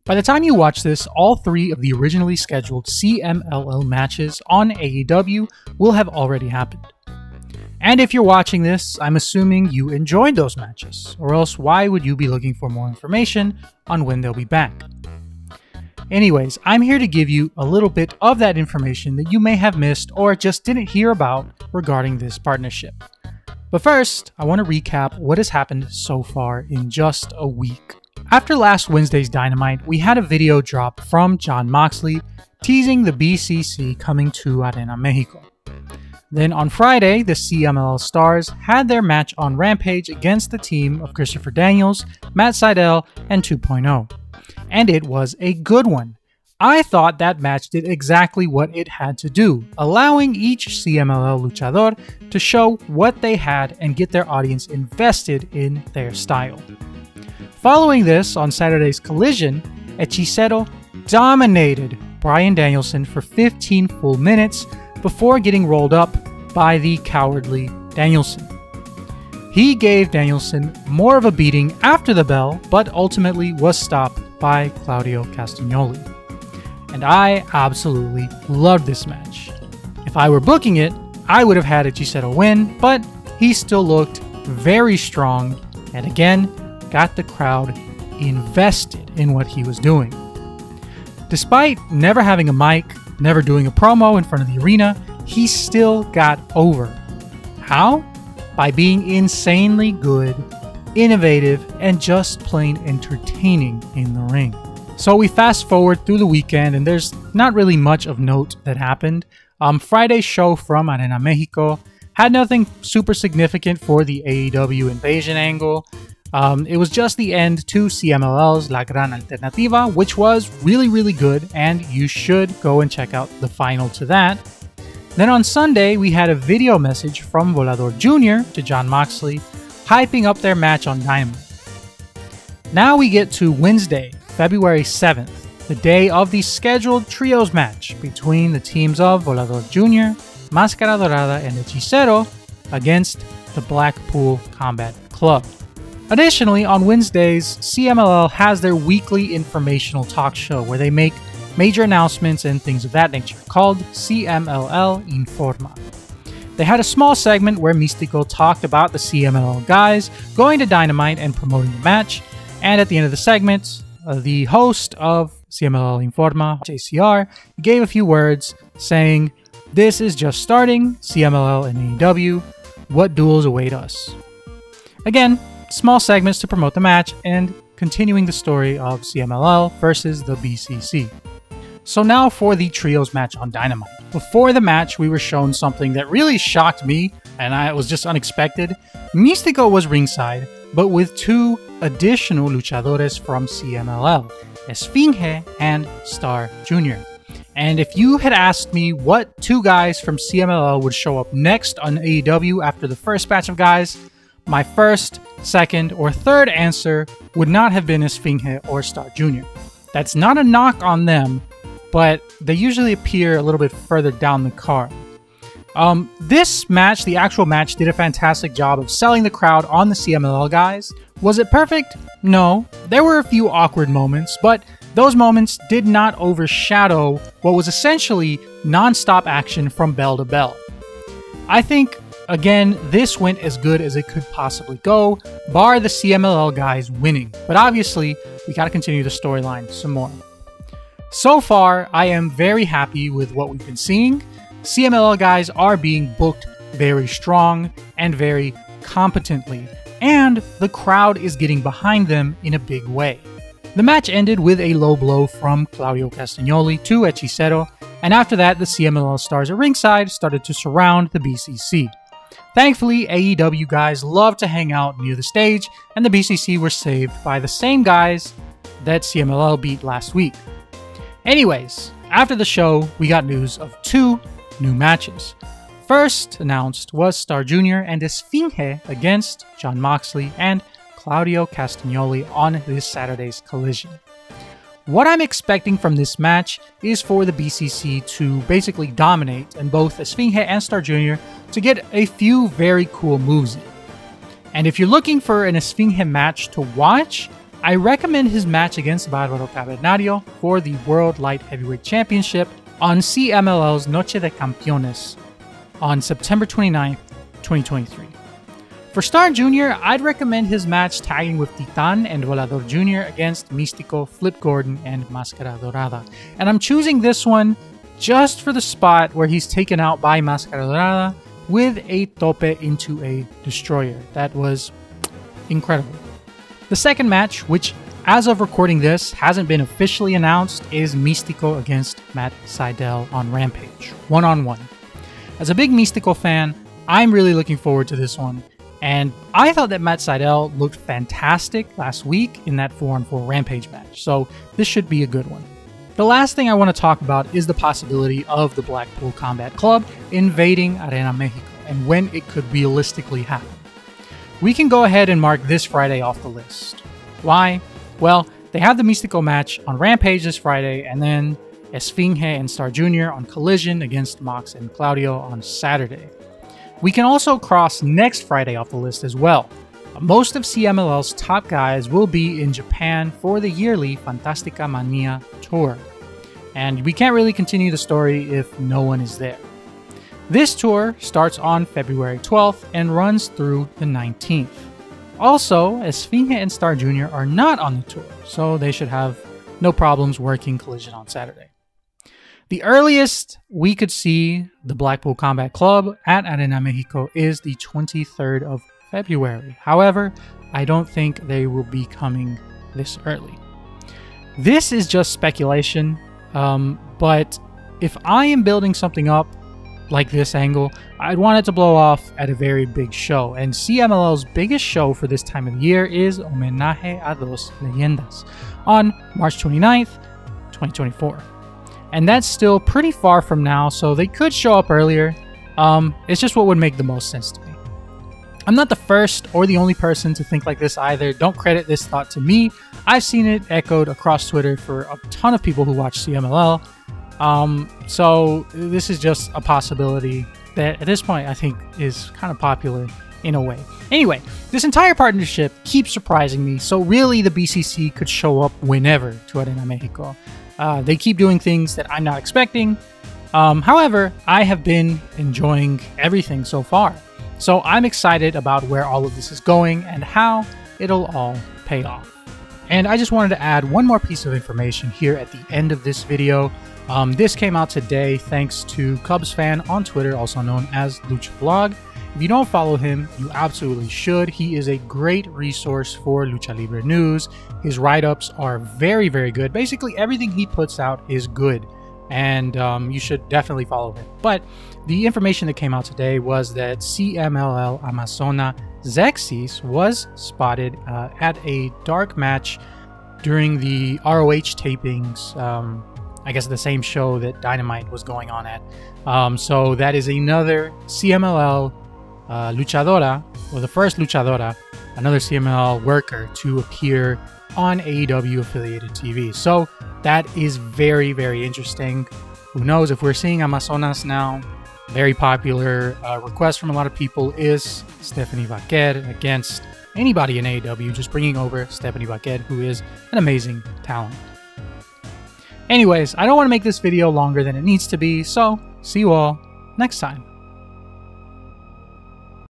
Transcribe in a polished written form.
By the time you watch this, all 3 of the originally scheduled CMLL matches on AEW will have already happened. And if you're watching this, I'm assuming you enjoyed those matches, or else why would you be looking for more information on when they'll be back? Anyways, I'm here to give you a little bit of that information that you may have missed or just didn't hear about regarding this partnership. But first, I want to recap what has happened so far in just a week. After last Wednesday's Dynamite, we had a video drop from Jon Moxley teasing the BCC coming to Arena Mexico. Then on Friday, the CMLL stars had their match on Rampage against the team of Christopher Daniels, Matt Sydal, and 2.0. And it was a good one. I thought that match did exactly what it had to do, allowing each CMLL luchador to show what they had and get their audience invested in their style. Following this, on Saturday's Collision, Hechicero dominated Bryan Danielson for 15 full minutes before getting rolled up by the cowardly Danielson. He gave Danielson more of a beating after the bell, but ultimately was stopped by Claudio Castagnoli. And I absolutely loved this match. If I were booking it, I would have had Hechicero win, but he still looked very strong and again got the crowd invested in what he was doing. Despite never having a mic, never doing a promo in front of the arena, he still got over. How? By being insanely good, innovative, and just plain entertaining in the ring. So we fast forward through the weekend and there's not really much of note that happened. Friday's show from Arena Mexico had nothing super significant for the AEW invasion angle. It was just the end to CMLL's La Gran Alternativa, which was really good, and you should go and check out the final to that. Then on Sunday, we had a video message from Volador Jr. to Jon Moxley, hyping up their match on Dynamite. Now we get to Wednesday, February 7th, the day of the scheduled trios match between the teams of Volador Jr., Máscara Dorada, and Hechicero against the Blackpool Combat Club. Additionally, on Wednesdays, CMLL has their weekly informational talk show where they make major announcements and things of that nature, called CMLL Informa. They had a small segment where Místico talked about the CMLL guys going to Dynamite and promoting the match, and at the end of the segment, the host of CMLL Informa, JCR, gave a few words saying, "This is just starting, CMLL and AEW, what duels await us?" Again, small segments to promote the match and continuing the story of CMLL versus the BCC. So now for the trios match on Dynamite. Before the match, we were shown something that really shocked me, and it was just unexpected. Místico was ringside, but with 2 additional luchadores from CMLL, Esfinge and Star Jr. And if you had asked me what 2 guys from CMLL would show up next on AEW after the first batch of guys, my first, second, or third answer would not have been Esfinge or Star Jr. That's not a knock on them, but they usually appear a little bit further down the card. This match, the actual match, did a fantastic job of selling the crowd on the CMLL guys. Was it perfect? No. There were a few awkward moments, but those moments did not overshadow what was essentially non-stop action from bell to bell. I think, again, this went as good as it could possibly go, bar the CMLL guys winning. But obviously, we gotta continue the storyline some more. So far, I am very happy with what we've been seeing. CMLL guys are being booked very strong and very competently, and the crowd is getting behind them in a big way. The match ended with a low blow from Claudio Castagnoli to Hechicero, and after that, the CMLL stars at ringside started to surround the BCC. Thankfully, AEW guys love to hang out near the stage, and the BCC were saved by the same guys that CMLL beat last week. Anyways, after the show, we got news of 2 new matches. First announced was Star Jr. and Esfinge against Jon Moxley and Claudio Castagnoli on this Saturday's Collision. What I'm expecting from this match is for the BCC to basically dominate, and both Esfinge and Star Jr. to get a few very cool moves in. And if you're looking for an Esfinge match to watch, I recommend his match against Bárbaro Cavernario for the World Light Heavyweight Championship on CMLL's Noche de Campeones on September 29th, 2023. For Star Jr., I'd recommend his match tagging with Titan and Volador Jr. against Místico, Flip Gordon, and Máscara Dorada. And I'm choosing this one just for the spot where he's taken out by Máscara Dorada with a tope into a destroyer. That was incredible. The second match, which as of recording this hasn't been officially announced, is Místico against Matt Sydal on Rampage, one-on-one. As a big Místico fan, I'm really looking forward to this one. And I thought that Matt Sydal looked fantastic last week in that 4-on-4 Rampage match, so this should be a good one. The last thing I want to talk about is the possibility of the Blackpool Combat Club invading Arena Mexico and when it could realistically happen. We can go ahead and mark this Friday off the list. Why? Well, they have the Místico match on Rampage this Friday, and then Esfinge and Star Jr. on Collision against Mox and Claudio on Saturday. We can also cross next Friday off the list as well. Most of CMLL's top guys will be in Japan for the yearly Fantastica Mania tour, and we can't really continue the story if no one is there. This tour starts on February 12th and runs through the 19th. Also, Esfinge and Star Jr. are not on the tour, so they should have no problems working Collision on Saturday. The earliest we could see the Blackpool Combat Club at Arena Mexico is the 23rd of February. However, I don't think they will be coming this early. This is just speculation, but if I am building something up like this angle, I'd want it to blow off at a very big show. And CMLL's biggest show for this time of the year is Homenaje a Dos Leyendas on March 29th, 2024. And that's still pretty far from now, so they could show up earlier. It's just what would make the most sense to me. I'm not the first or the only person to think like this either. Don't credit this thought to me. I've seen it echoed across Twitter for a ton of people who watch CMLL. So this is just a possibility that at this point I think is kind of popular in a way. Anyway, this entire partnership keeps surprising me, so really the BCC could show up whenever to Arena Mexico. They keep doing things that I'm not expecting. However, I have been enjoying everything so far. So I'm excited about where all of this is going and how it'll all pay off. And I just wanted to add one more piece of information here at the end of this video. This came out today thanks to Cubs fan on Twitter, also known as Lucha Blog. If you don't follow him, you absolutely should. He is a great resource for Lucha Libre news. His write-ups are very, very good. Basically, everything he puts out is good, and you should definitely follow him. But the information that came out today was that CMLL Amazona Zexis was spotted at a dark match during the ROH tapings, I guess the same show that Dynamite was going on at. So that is another CMLL luchadora, or the first luchadora, another CMLL worker to appear on AEW affiliated TV. So that is very, very interesting. Who knows if we're seeing Amazonas now? Very popular request from a lot of people is Stephanie Vaquer against anybody in AEW, just bringing over Stephanie Vaquer, who is an amazing talent. Anyways, I don't want to make this video longer than it needs to be, so see you all next time.